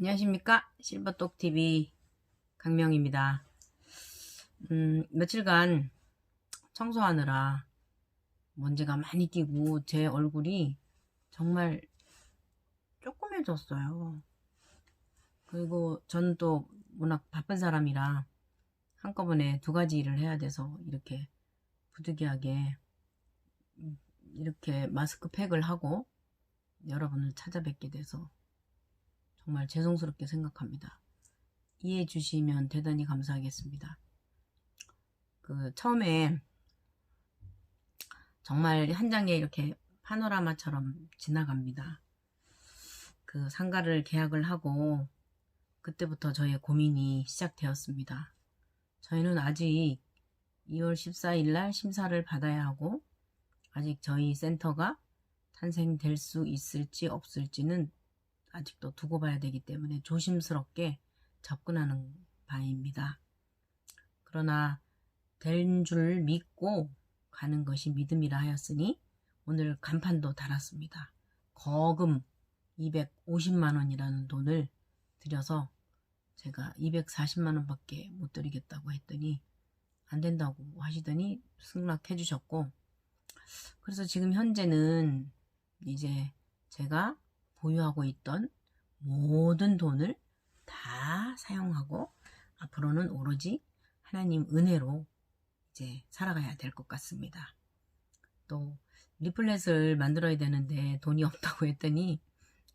안녕하십니까? 실버똑TV 강명입니다. 며칠간 청소하느라 먼지가 많이 끼고 제 얼굴이 정말 조그매졌어요. 그리고 저는 또 워낙 바쁜 사람이라 한꺼번에 두 가지 일을 해야 돼서 이렇게 부득이하게 이렇게 마스크팩을 하고 여러분을 찾아뵙게 돼서 정말 죄송스럽게 생각합니다. 이해해 주시면 대단히 감사하겠습니다. 처음에 정말 한 장에 이렇게 파노라마처럼 지나갑니다. 상가를 계약을 하고 그때부터 저의 고민이 시작되었습니다. 저희는 아직 2월 14일 날 심사를 받아야 하고 아직 저희 센터가 탄생될 수 있을지 없을지는 아직도 두고 봐야 되기 때문에 조심스럽게 접근하는 바입니다. 그러나 된 줄 믿고 가는 것이 믿음이라 하였으니 오늘 간판도 달았습니다. 거금 250만원이라는 돈을 들여서 제가 240만원밖에 못 드리겠다고 했더니 안 된다고 하시더니 승낙해 주셨고, 그래서 지금 현재는 이제 제가 보유하고 있던 모든 돈을 다 사용하고 앞으로는 오로지 하나님 은혜로 이제 살아가야 될 것 같습니다. 또 리플렛을 만들어야 되는데 돈이 없다고 했더니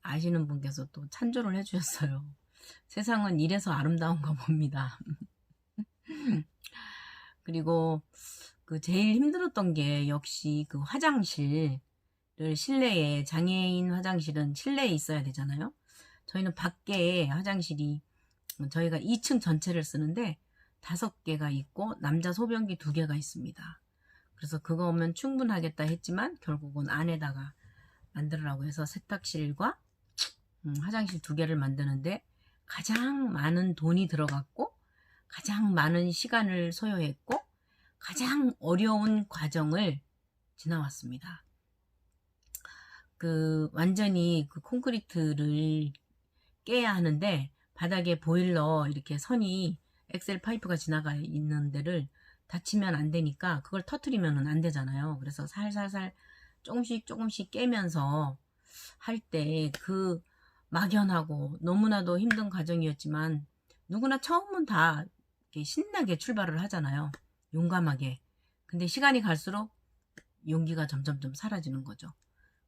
아시는 분께서 또 찬조를 해주셨어요. 세상은 이래서 아름다운가 봅니다. 그리고 제일 힘들었던 게 역시 화장실을 실내에, 장애인 화장실은 실내에 있어야 되잖아요. 저희는 밖에 화장실이, 저희가 2층 전체를 쓰는데 5개가 있고 남자 소변기 2개가 있습니다. 그래서 그거 오면 충분하겠다 했지만 결국은 안에다가 만들으라고 해서 세탁실과 화장실 2개를 만드는데 가장 많은 돈이 들어갔고 가장 많은 시간을 소요했고 가장 어려운 과정을 지나왔습니다. 완전히 콘크리트를 깨야 하는데 바닥에 보일러 이렇게 선이 엑셀 파이프가 지나가 있는 데를 닫히면 안 되니까 그걸 터트리면 안 되잖아요. 그래서 살살살 조금씩 깨면서 할 때 막연하고 너무나도 힘든 과정이었지만 누구나 처음은 다 신나게 출발을 하잖아요. 용감하게. 근데 시간이 갈수록 용기가 점점점 사라지는 거죠.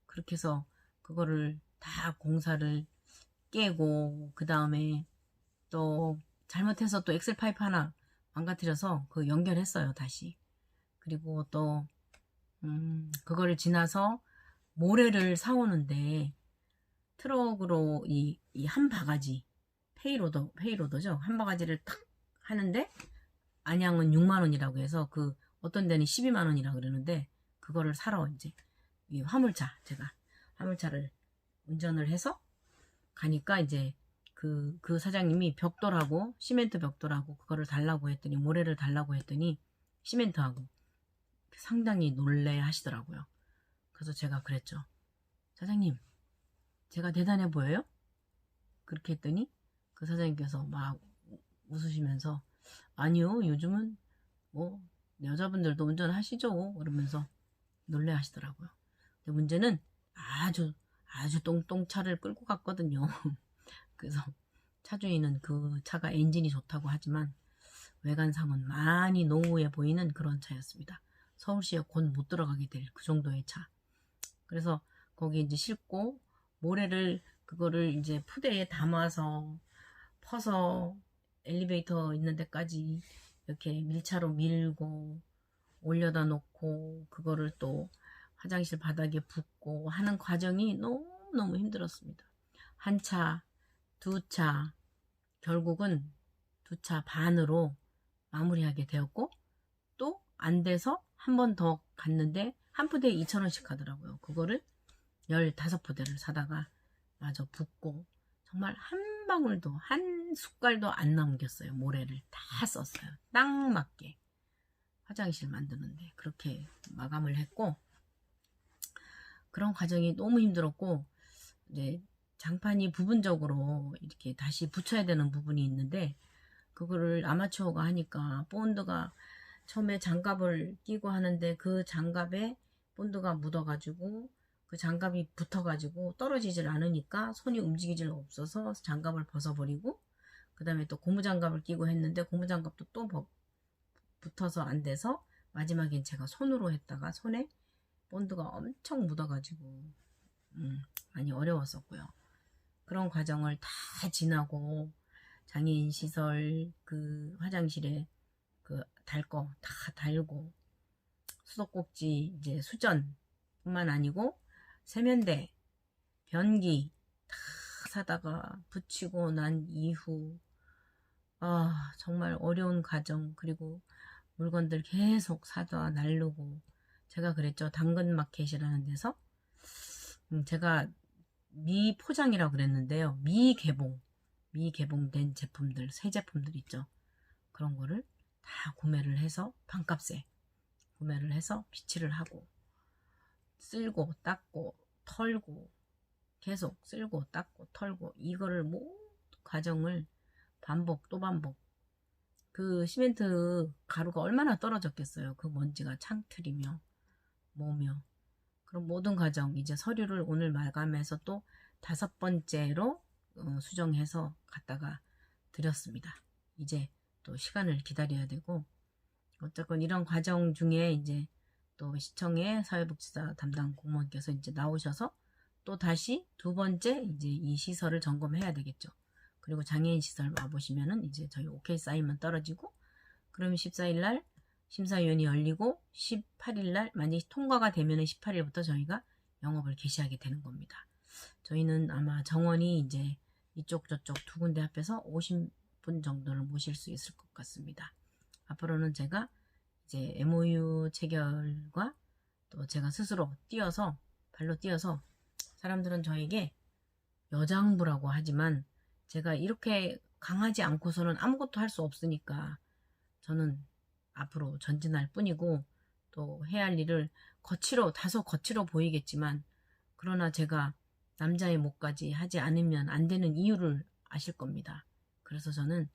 그렇게 해서 그거를 다 공사를 깨고 그 다음에 또 잘못해서 또 엑셀 파이프 하나 망가뜨려서 연결했어요, 다시. 그리고 또 그거를 지나서 모래를 사오는데 트럭으로 이 한 바가지 페이로더죠. 한 바가지를 탁 하는데 안양은 6만원이라고 해서 어떤 데는 12만원이라고 그러는데 그거를 사러 이제 이 제가 화물차를 운전을 해서 가니까 이제 그 사장님이 벽돌하고 시멘트 벽돌하고 그거를 달라고 했더니 모래를 달라고 했더니 시멘트하고 상당히 놀래 하시더라고요. 그래서 제가 그랬죠. 사장님, 제가 대단해 보여요? 그렇게 했더니 그 사장님께서 막 웃으시면서 아니요, 요즘은 뭐 여자분들도 운전하시죠 그러면서 놀래 하시더라고요. 근데 문제는 아주 똥똥 차를 끌고 갔거든요. 그래서 차주인은 그 차가 엔진이 좋다고 하지만 외관상은 많이 노후해 보이는 그런 차였습니다. 서울시에 곧 못 들어가게 될 그 정도의 차. 그래서 거기 이제 싣고 모래를 그거를 이제 푸대에 담아서 퍼서 엘리베이터 있는 데까지 이렇게 밀차로 밀고 올려다 놓고 그거를 또 화장실 바닥에 붓고 하는 과정이 너무너무 힘들었습니다. 한 차, 두 차, 결국은 2차 반으로 마무리하게 되었고 또 안 돼서 한 번 더 갔는데 한 푸대에 2,000원씩 하더라고요. 그거를 15푸대를 사다가 마저 붓고 정말 한 방울도 한 숟갈도 안 남겼어요. 모래를 다 썼어요. 딱 맞게 화장실 만드는데 그렇게 마감을 했고, 그런 과정이 너무 힘들었고 이제 장판이 부분적으로 이렇게 다시 붙여야 되는 부분이 있는데 그거를 아마추어가 하니까 본드가 처음에 장갑을 끼고 하는데 그 장갑에 본드가 묻어가지고 그 장갑이 붙어가지고 떨어지질 않으니까 손이 움직이질 없어서 장갑을 벗어버리고 그 다음에 또 고무장갑을 끼고 했는데 고무장갑도 또 붙어서 안 돼서 마지막엔 제가 손으로 했다가 손에 본드가 엄청 묻어가지고 많이 어려웠었고요. 그런 과정을 다 지나고 장애인 시설 그 화장실에 그 달 거 다 달고 수도꼭지 이제 수전뿐만 아니고 세면대, 변기 다 사다가 붙이고 난 이후 정말 어려운 과정 그리고 물건들 계속 사다 날르고 제가 그랬죠. 당근마켓이라는 데서 제가 미포장이라고 그랬는데요. 미개봉된 제품들, 새 제품들 있죠. 그런 거를 다 구매를 해서 반값에 구매를 해서 비치를 하고 쓸고 닦고 털고 계속 쓸고 닦고 털고 이거를 모든 과정을 반복 또 반복. 그 시멘트 가루가 얼마나 떨어졌겠어요. 그 먼지가 창틀이며 뭐며 그런 모든 과정 이제 서류를 오늘 마감해서 또 5번째로 수정해서 갖다가 드렸습니다. 이제 또 시간을 기다려야 되고 어쨌건 이런 과정 중에 이제 또 시청의 사회복지사 담당 공무원께서 이제 나오셔서 또 다시 2번째 이제 이 시설을 점검해야 되겠죠. 그리고 장애인 시설 와보시면은 이제 저희 오케이 사인만 떨어지고 그러면 14일날 심사위원이 열리고 18일날 만약에 통과가 되면은 18일부터 저희가 영업을 개시하게 되는 겁니다. 저희는 아마 정원이 이제 이쪽 저쪽 2군데 합해서 50분 정도를 모실 수 있을 것 같습니다. 앞으로는 제가 이제 MOU 체결과 또 제가 스스로 발로 뛰어서 사람들은 저에게 여장부라고 하지만 제가 이렇게 강하지 않고서는 아무것도 할 수 없으니까 저는 앞으로 전진할 뿐이고 또 해야 할 일을 다소 거칠어 보이겠지만 그러나 제가 남자의 목까지 하지 않으면 안 되는 이유를 아실 겁니다. 그래서 저는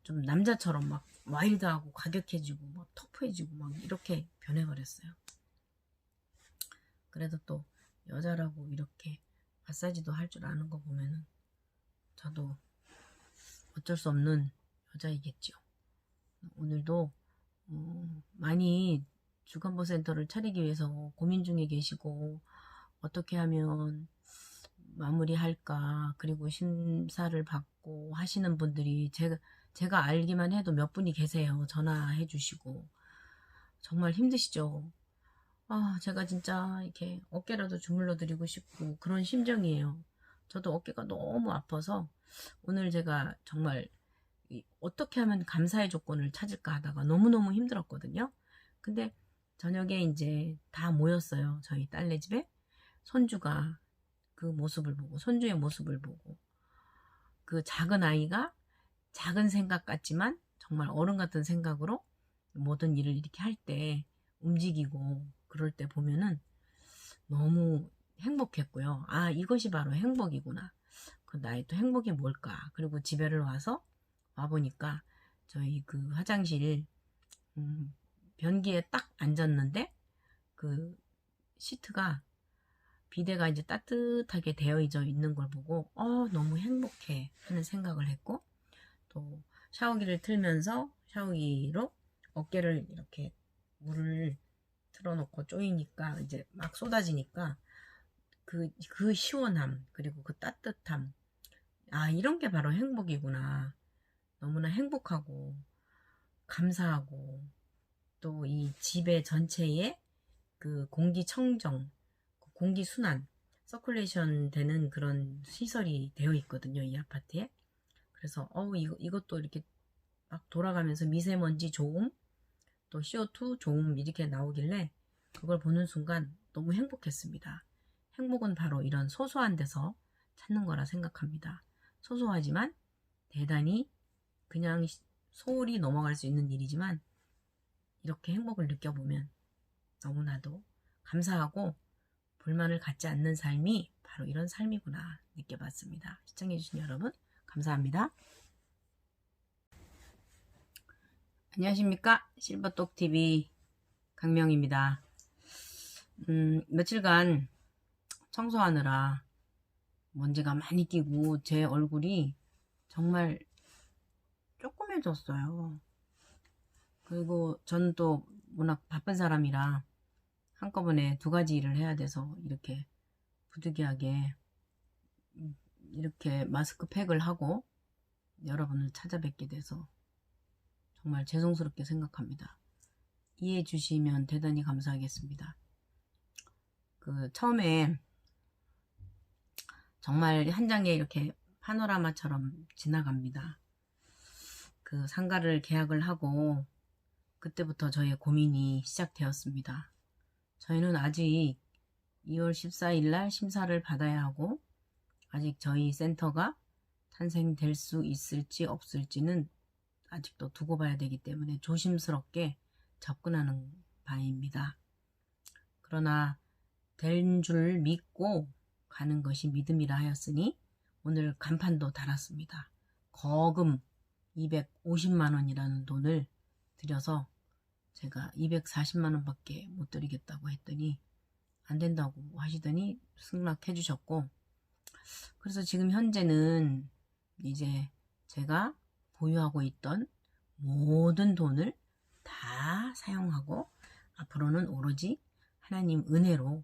좀 남자처럼 막 와일드하고 과격해지고 막 터프해지고 막 이렇게 변해버렸어요. 그래도 또 여자라고 이렇게 마사지도 할 줄 아는 거 보면은 저도 어쩔 수 없는 여자이겠죠. 오늘도 많이 주간보센터를 차리기 위해서 고민 중에 계시고 어떻게 하면 마무리할까 그리고 심사를 받고 하시는 분들이 제가 알기만 해도 몇 분이 계세요. 전화해 주시고 정말 힘드시죠. 제가 진짜 이렇게 어깨라도 주물러 드리고 싶고 그런 심정이에요. 저도 어깨가 너무 아파서 오늘 제가 정말 어떻게 하면 감사의 조건을 찾을까 하다가 너무너무 힘들었거든요. 근데 저녁에 이제 다 모였어요. 저희 딸네 집에 손주가 그 모습을 보고 손주의 모습을 보고 그 작은 아이가 작은 생각 같지만 정말 어른 같은 생각으로 모든 일을 이렇게 할 때 움직이고 그럴 때 보면은 너무 행복했고요. 이것이 바로 행복이구나. 그 나의 또 행복이 뭘까. 그리고 집에를 와보니까 저희 그 화장실 변기에 딱 앉았는데 그 시트가 비데가 이제 따뜻하게 되어져 있는 걸 보고 너무 행복해 하는 생각을 했고 또 샤워기를 틀면서 샤워기로 어깨를 이렇게 물을 틀어놓고 쪼이니까 이제 막 쏟아지니까 그 시원함 그리고 그 따뜻함 이런 게 바로 행복이구나. 너무나 행복하고 감사하고 또 이 집의 전체에 그 공기청정, 공기순환, 서큘레이션 되는 그런 시설이 되어 있거든요. 이 아파트에. 그래서 이것도 이렇게 막 돌아가면서 미세먼지 좋음, 또 CO2 좋음 이렇게 나오길래 그걸 보는 순간 너무 행복했습니다. 행복은 바로 이런 소소한 데서 찾는 거라 생각합니다. 소소하지만 대단히 그냥 소홀히 넘어갈 수 있는 일이지만 이렇게 행복을 느껴보면 너무나도 감사하고 불만을 갖지 않는 삶이 바로 이런 삶이구나 느껴봤습니다. 시청해주신 여러분 감사합니다. 안녕하십니까, 실버똑TV 강명입니다. 며칠간 청소하느라 먼지가 많이 끼고 제 얼굴이 정말 조그매졌어요. 그리고 저는 또 워낙 바쁜 사람이라 한꺼번에 2가지 일을 해야 돼서 이렇게 부득이하게 이렇게 마스크팩을 하고 여러분을 찾아뵙게 돼서 정말 죄송스럽게 생각합니다. 이해해 주시면 대단히 감사하겠습니다. 처음에 정말 한 장의 이렇게 파노라마처럼 지나갑니다. 상가를 계약을 하고 그때부터 저의 고민이 시작되었습니다. 저희는 아직 2월 14일 날 심사를 받아야 하고 아직 저희 센터가 탄생될 수 있을지 없을지는 아직도 두고 봐야 되기 때문에 조심스럽게 접근하는 바입니다. 그러나 된 줄 믿고 가는 것이 믿음이라 하였으니 오늘 간판도 달았습니다. 거금 250만원이라는 돈을 들여서 제가 240만원 밖에 못 드리겠다고 했더니 안 된다고 하시더니 승낙해 주셨고, 그래서 지금 현재는 이제 제가 보유하고 있던 모든 돈을 다 사용하고 앞으로는 오로지 하나님 은혜로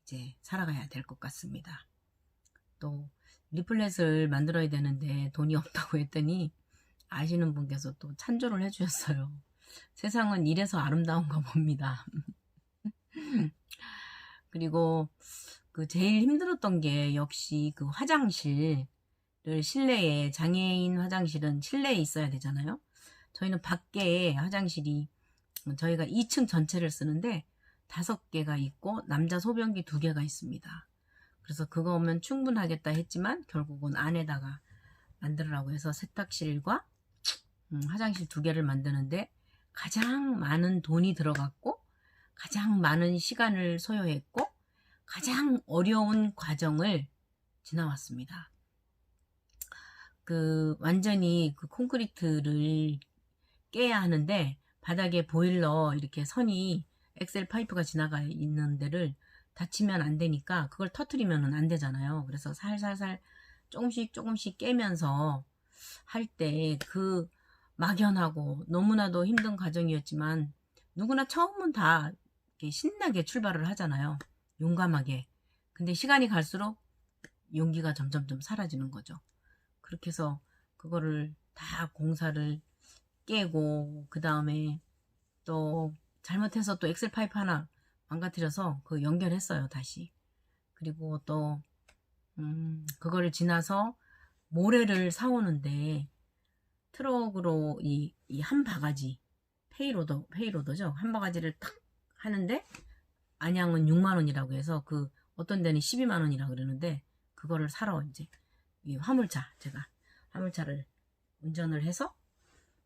이제 살아가야 될 것 같습니다. 또 리플렛을 만들어야 되는데 돈이 없다고 했더니 아시는 분께서 또 찬조를 해주셨어요. 세상은 이래서 아름다운가 봅니다. 그리고 제일 힘들었던 게 역시 화장실을 실내에, 장애인 화장실은 실내에 있어야 되잖아요. 저희는 밖에 화장실이, 저희가 2층 전체를 쓰는데 5개가 있고 남자 소변기 2개가 있습니다. 그래서 그거 오면 충분하겠다 했지만 결국은 안에다가 만들으라고 해서 세탁실과 화장실 2개를 만드는데 가장 많은 돈이 들어갔고 가장 많은 시간을 소요했고 가장 어려운 과정을 지나왔습니다. 완전히 콘크리트를 깨야 하는데 바닥에 보일러 이렇게 선이 엑셀 파이프가 지나가 있는 데를 닫히면 안 되니까 그걸 터트리면 안 되잖아요. 그래서 살살살 조금씩 깨면서 할 때 막연하고 너무나도 힘든 과정이었지만 누구나 처음은 다 신나게 출발을 하잖아요. 용감하게. 근데 시간이 갈수록 용기가 점점점 사라지는 거죠. 그렇게 해서 그거를 다 공사를 깨고 그 다음에 또 잘못해서 또 엑셀 파이프 하나 망가뜨려서 연결했어요, 다시. 그리고 또 그거를 지나서 모래를 사오는데 트럭으로 이 한 바가지 페이로더죠. 한 바가지를 탁 하는데 안양은 6만원이라고 해서 어떤 데는 12만원이라고 그러는데 그거를 사러 이제 이 제가 화물차를 운전을 해서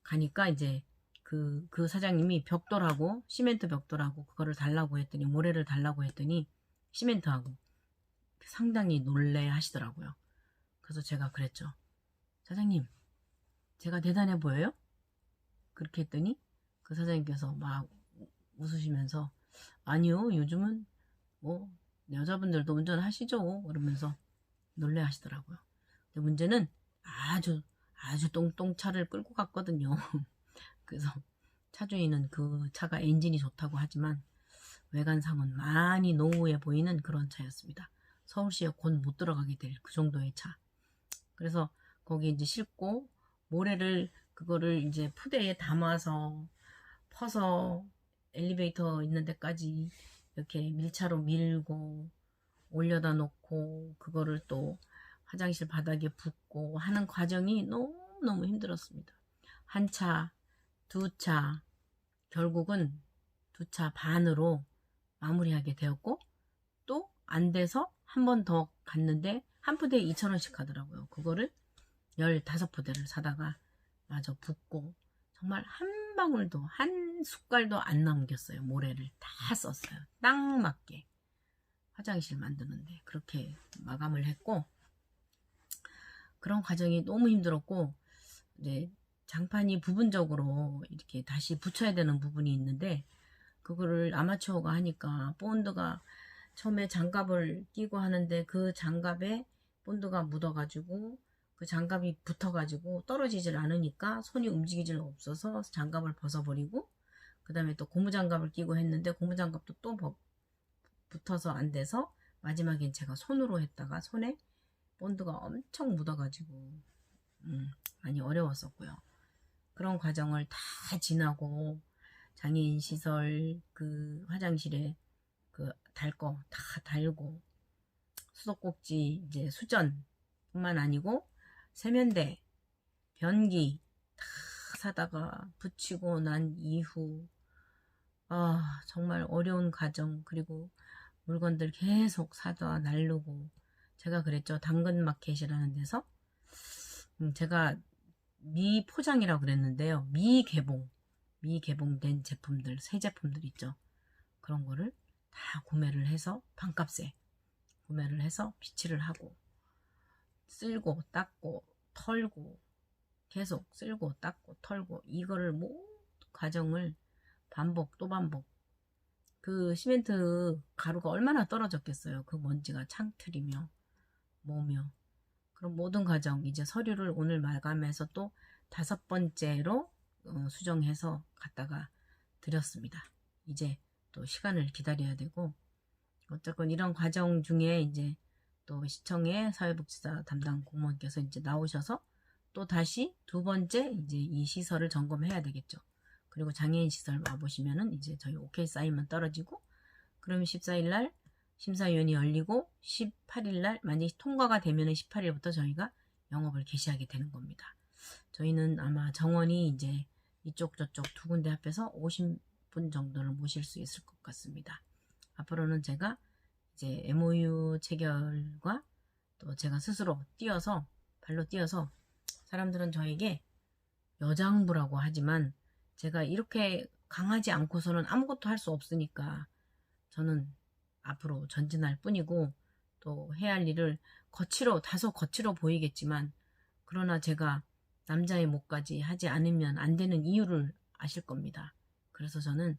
가니까 이제 그 사장님이 벽돌하고 시멘트 벽돌하고 그거를 달라고 했더니 모래를 달라고 했더니 시멘트하고 상당히 놀래 하시더라고요. 그래서 제가 그랬죠. 사장님, 제가 대단해 보여요? 그렇게 했더니 그 사장님께서 막 웃으시면서 아니요, 요즘은 뭐 여자분들도 운전하시죠 그러면서 놀래 하시더라고요. 근데 문제는 아주 똥똥차를 끌고 갔거든요. 그래서 차주인은 그 차가 엔진이 좋다고 하지만 외관상은 많이 노후해 보이는 그런 차였습니다. 서울시에 곧 못 들어가게 될 그 정도의 차. 그래서 거기 이제 싣고 모래를 그거를 이제 푸대에 담아서 퍼서 엘리베이터 있는 데까지 이렇게 밀차로 밀고 올려다 놓고 그거를 또 화장실 바닥에 붓고 하는 과정이 너무너무 힘들었습니다. 한 차, 2차, 결국은 2차 반으로 마무리하게 되었고 또 안 돼서 한 번 더 갔는데 한 푸대에 2,000원씩 하더라고요. 그거를 15푸대를 사다가 마저 붓고 정말 한 방울도 한 숟갈도 안 남겼어요. 모래를 다 썼어요. 딱 맞게. 화장실 만드는데 그렇게 마감을 했고, 그런 과정이 너무 힘들었고, 이제 장판이 부분적으로 이렇게 다시 붙여야 되는 부분이 있는데, 그거를 아마추어가 하니까 본드가 처음에 장갑을 끼고 하는데 그 장갑에 본드가 묻어가지고 그 장갑이 붙어가지고 떨어지질 않으니까 손이 움직이질 없어서 장갑을 벗어버리고, 그 다음에 또 고무장갑을 끼고 했는데 고무장갑도 또 붙어서 안 돼서 마지막엔 제가 손으로 했다가 손에 본드가 엄청 묻어가지고 많이 어려웠었고요. 그런 과정을 다 지나고 장애인 시설 그 화장실에 그 달 거 다 달고, 수도꼭지 이제 수전 뿐만 아니고 세면대, 변기 다 사다가 붙이고 난 이후, 정말 어려운 과정, 그리고 물건들 계속 사다 날르고, 제가 그랬죠. 당근마켓이라는 데서 제가 미포장이라고 그랬는데요. 미개봉된 제품들, 새 제품들 있죠. 그런 거를 다 구매를 해서 반값에 구매를 해서 비치를 하고, 쓸고 닦고 털고, 계속 쓸고 닦고 털고, 이거를 모든 과정을 반복 또 반복. 그 시멘트 가루가 얼마나 떨어졌겠어요. 그 먼지가 창틀이며 뭐며. 그럼 모든 과정, 이제 서류를 오늘 마감해서 또 5번째로 수정해서 갖다가 드렸습니다. 이제 또 시간을 기다려야 되고, 어쨌건 이런 과정 중에 이제 또 시청의 사회복지사 담당 공무원께서 이제 나오셔서 또 다시 2번째 이제 이 시설을 점검해야 되겠죠. 그리고 장애인 시설 와보시면은 이제 저희 오케이 사인만 떨어지고, 그러면 14일날 심사위원이 열리고 18일날 만약에 통과가 되면은 18일부터 저희가 영업을 개시하게 되는 겁니다. 저희는 아마 정원이 이제 이쪽 저쪽 2군데 합해서 50분 정도를 모실 수 있을 것 같습니다. 앞으로는 제가 이제 MOU 체결과 또 제가 스스로 발로 뛰어서, 사람들은 저에게 여장부라고 하지만 제가 이렇게 강하지 않고서는 아무것도 할 수 없으니까 저는 앞으로 전진할 뿐이고, 또 해야 할 일을 다소 거칠어 보이겠지만, 그러나 제가 남자의 목까지 하지 않으면 안 되는 이유를 아실 겁니다. 그래서 저는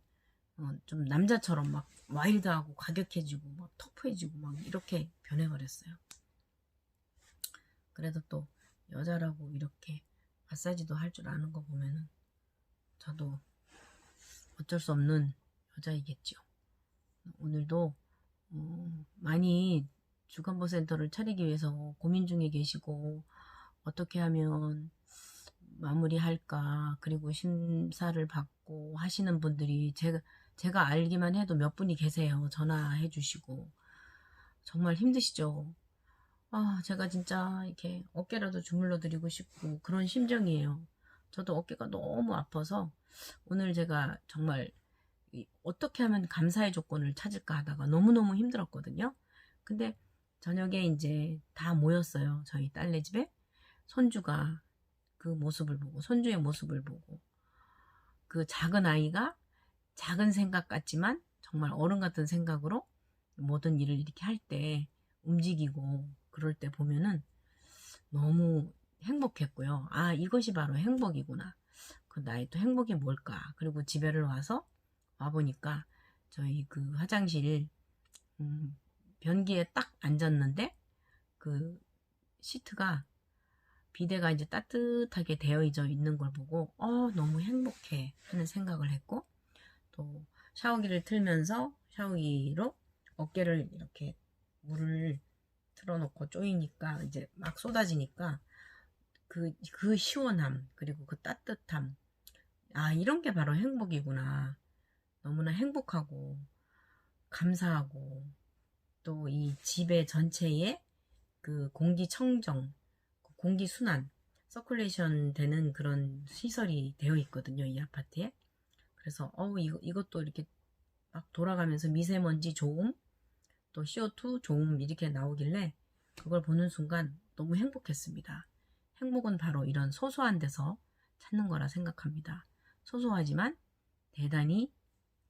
좀 남자처럼 막 와일드하고 과격해지고 막 터프해지고 막 이렇게 변해버렸어요. 그래도 또 여자라고 이렇게 마사지도 할 줄 아는 거 보면은 저도 어쩔 수 없는 여자이겠죠. 오늘도 많이 주간보센터를 차리기 위해서 고민 중에 계시고, 어떻게 하면 마무리할까, 그리고 심사를 받고 하시는 분들이 제가 알기만 해도 몇 분이 계세요. 전화해 주시고. 정말 힘드시죠? 제가 진짜 이렇게 어깨라도 주물러 드리고 싶고 그런 심정이에요. 저도 어깨가 너무 아파서 오늘 제가 정말 어떻게 하면 감사의 조건을 찾을까 하다가 너무너무 힘들었거든요. 근데 저녁에 이제 다 모였어요. 저희 딸네 집에. 손주가 그 모습을 보고, 손주의 모습을 보고, 그 작은 아이가 작은 생각 같지만 정말 어른 같은 생각으로 모든 일을 이렇게 할 때 움직이고 그럴 때 보면은 너무 행복했고요. 이것이 바로 행복이구나. 그 나의 또 행복이 뭘까. 그리고 집에를 와보니까 저희 그 화장실 변기에 딱 앉았는데 그 시트가, 비데가 이제 따뜻하게 되어져 있는 걸 보고 너무 행복해 하는 생각을 했고, 또 샤워기를 틀면서 샤워기로 어깨를 이렇게 물을 틀어놓고 쪼이니까 이제 막 쏟아지니까 그 시원함, 그리고 그 따뜻함, 이런 게 바로 행복이구나. 너무나 행복하고 감사하고, 또 이 집의 전체에 그 공기청정, 공기순환, 서큘레이션 되는 그런 시설이 되어 있거든요, 이 아파트에. 그래서 이것도 이렇게 막 돌아가면서 미세먼지 조음, 또 CO2 조음 이렇게 나오길래 그걸 보는 순간 너무 행복했습니다. 행복은 바로 이런 소소한 데서 찾는 거라 생각합니다. 소소하지만 대단히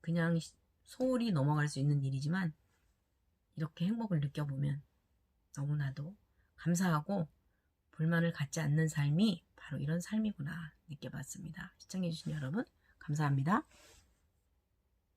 그냥 소홀히 넘어갈 수 있는 일이지만 이렇게 행복을 느껴보면 너무나도 감사하고 불만을 갖지 않는 삶이 바로 이런 삶이구나 느껴봤습니다. 시청해주신 여러분 감사합니다.